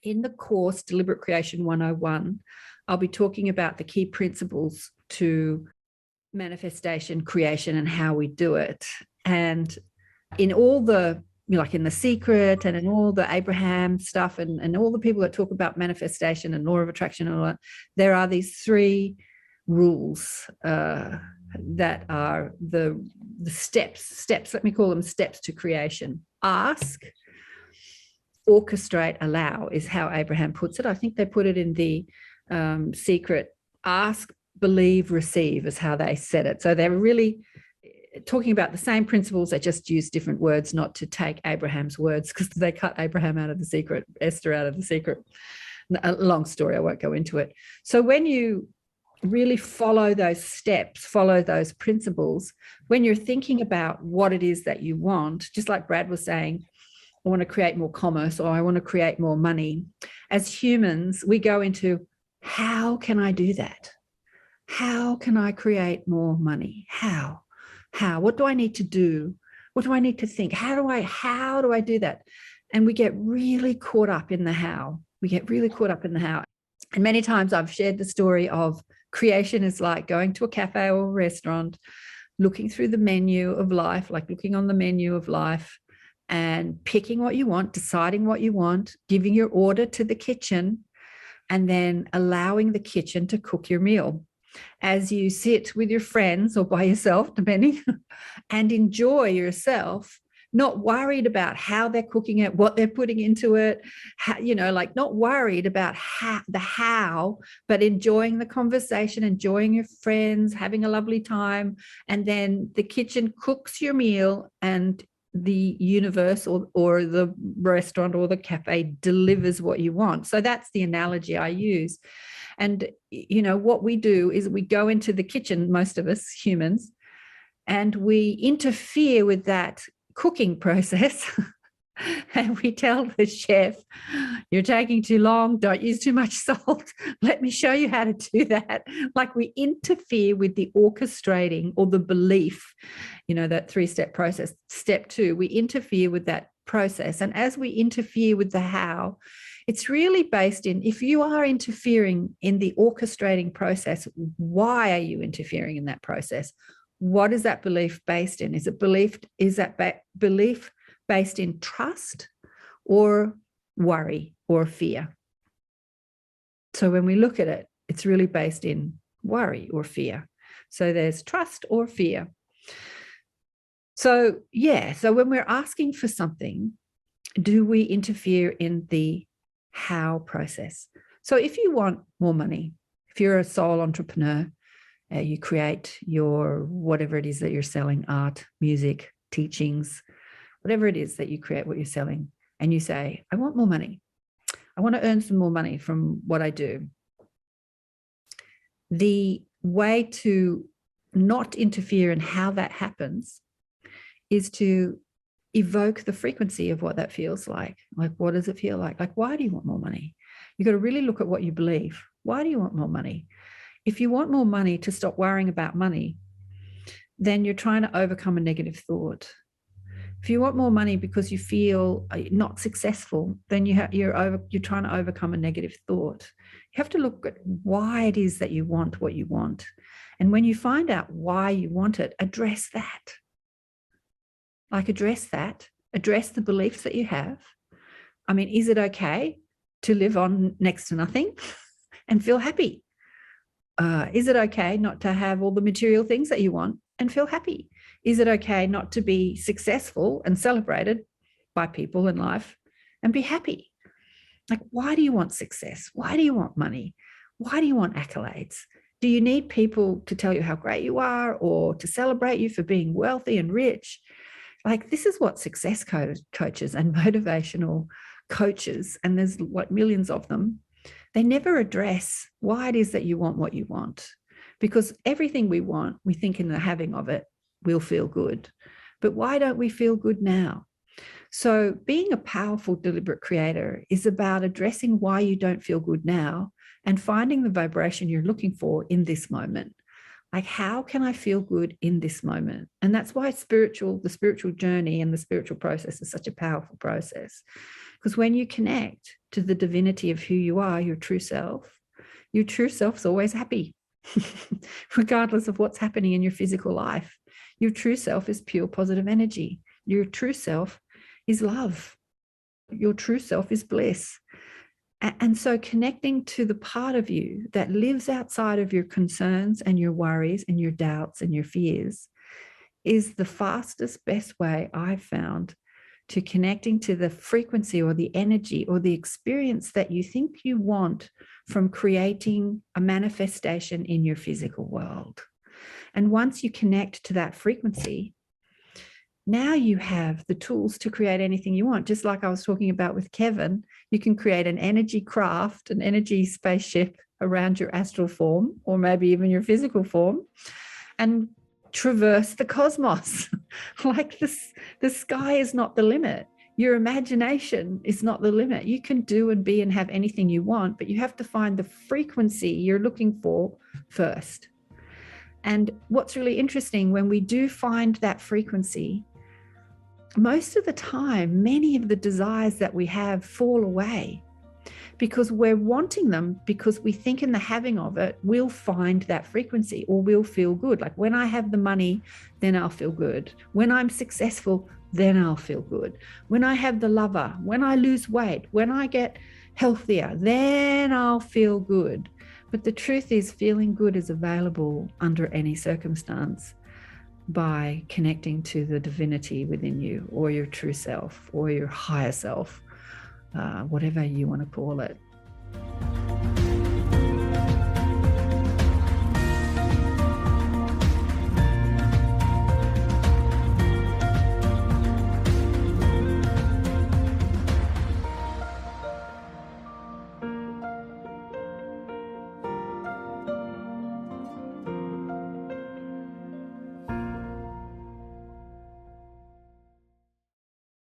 In the course, Deliberate Creation 101, I'll be talking about the key principles to manifestation, creation, and how we do it. And in all the, like in The Secret and in all the Abraham stuff and all the people that talk about manifestation and law of attraction and all that, there are these 3 rules that are the steps, let me call them steps to creation. Ask, orchestrate, allow is how Abraham puts it. I think they put it in The Secret. Ask, believe, receive is how they said it. So they're really talking about the same principles. They just use different words, not to take Abraham's words, because they cut Abraham out of The Secret, Esther out of The Secret. A long story, I won't go into it. So when you really follow those steps, follow those principles, when you're thinking about what it is that you want, just like Brad was saying, I want to create more commerce, or I want to create more money. As humans, we go into, how can I do that? How can I create more money? How? What do I need to do? What do I need to think? How do I do that? And we get really caught up in the how. And many times I've shared the story of creation is like going to a cafe or a restaurant, looking through the menu of life, like looking on the menu of life and picking what you want, deciding what you want, giving your order to the kitchen, and then allowing the kitchen to cook your meal as you sit with your friends or by yourself, depending, and enjoy yourself, not worried about how they're cooking it, what they're putting into it, how, like not worried about how, but enjoying the conversation, enjoying your friends, having a lovely time. And then the kitchen cooks your meal and the universe or the restaurant or the cafe delivers what you want. So that's the analogy I use. And, what we do is we go into the kitchen, most of us humans, and we interfere with that cooking process. And we tell the chef, you're taking too long, don't use too much salt. Let me show you how to do that. Like we interfere with the orchestrating or the belief, that 3-step process. Step 2, we interfere with that process. And as we interfere with the how, it's really based in, if you are interfering in the orchestrating process, why are you interfering in that process? What is that belief based in? Is that belief based in trust or worry or fear? So when we look at it, it's really based in worry or fear. So there's trust or fear. So when we're asking for something, do we interfere in the how process? So if you want more money, if you're a sole entrepreneur, you create your whatever it is that you're selling, art, music, teachings, whatever it is that you create, what you're selling, and you say, I want more money. I want to earn some more money from what I do. The way to not interfere in how that happens is to evoke the frequency of what that feels like. Like, what does it feel like? Like, why do you want more money? You've got to really look at what you believe. Why do you want more money? If you want more money to stop worrying about money, then you're trying to overcome a negative thought. If you want more money because you feel not successful, then you're trying to overcome a negative thought. You have to look at why it is that you want what you want. And when you find out why you want it, address that. Address the beliefs that you have. I mean, is it okay to live on next to nothing and feel happy? Is it okay not to have all the material things that you want and feel happy? Is it okay not to be successful and celebrated by people in life and be happy? Like, why do you want success? Why do you want money? Why do you want accolades? Do you need people to tell you how great you are or to celebrate you for being wealthy and rich? Like, this is what success coaches and motivational coaches, and there's millions of them, they never address why it is that you want what you want. Because everything we want, we think in the having of it, we'll feel good. But why don't we feel good now? So being a powerful, deliberate creator is about addressing why you don't feel good now and finding the vibration you're looking for in this moment. Like, how can I feel good in this moment? And that's why the spiritual journey and the spiritual process is such a powerful process. Because when you connect to the divinity of who you are, your true self's always happy, regardless of what's happening in your physical life. Your true self is pure positive energy. Your true self is love. Your true self is bliss. And so connecting to the part of you that lives outside of your concerns and your worries and your doubts and your fears is the fastest, best way I've found to connecting to the frequency or the energy or the experience that you think you want from creating a manifestation in your physical world. And once you connect to that frequency, now you have the tools to create anything you want. Just like I was talking about with Kevin, you can create an energy craft, an energy spaceship around your astral form, or maybe even your physical form, and traverse the cosmos. Like this, the sky is not the limit. Your imagination is not the limit. You can do and be and have anything you want, but you have to find the frequency you're looking for first. And what's really interesting, when we do find that frequency, most of the time, many of the desires that we have fall away because we're wanting them, because we think in the having of it, we'll find that frequency or we'll feel good. Like when I have the money, then I'll feel good. When I'm successful, then I'll feel good. When I have the lover, when I lose weight, when I get healthier, then I'll feel good. But the truth is, feeling good is available under any circumstance by connecting to the divinity within you, or your true self, or your higher self, whatever you want to call it.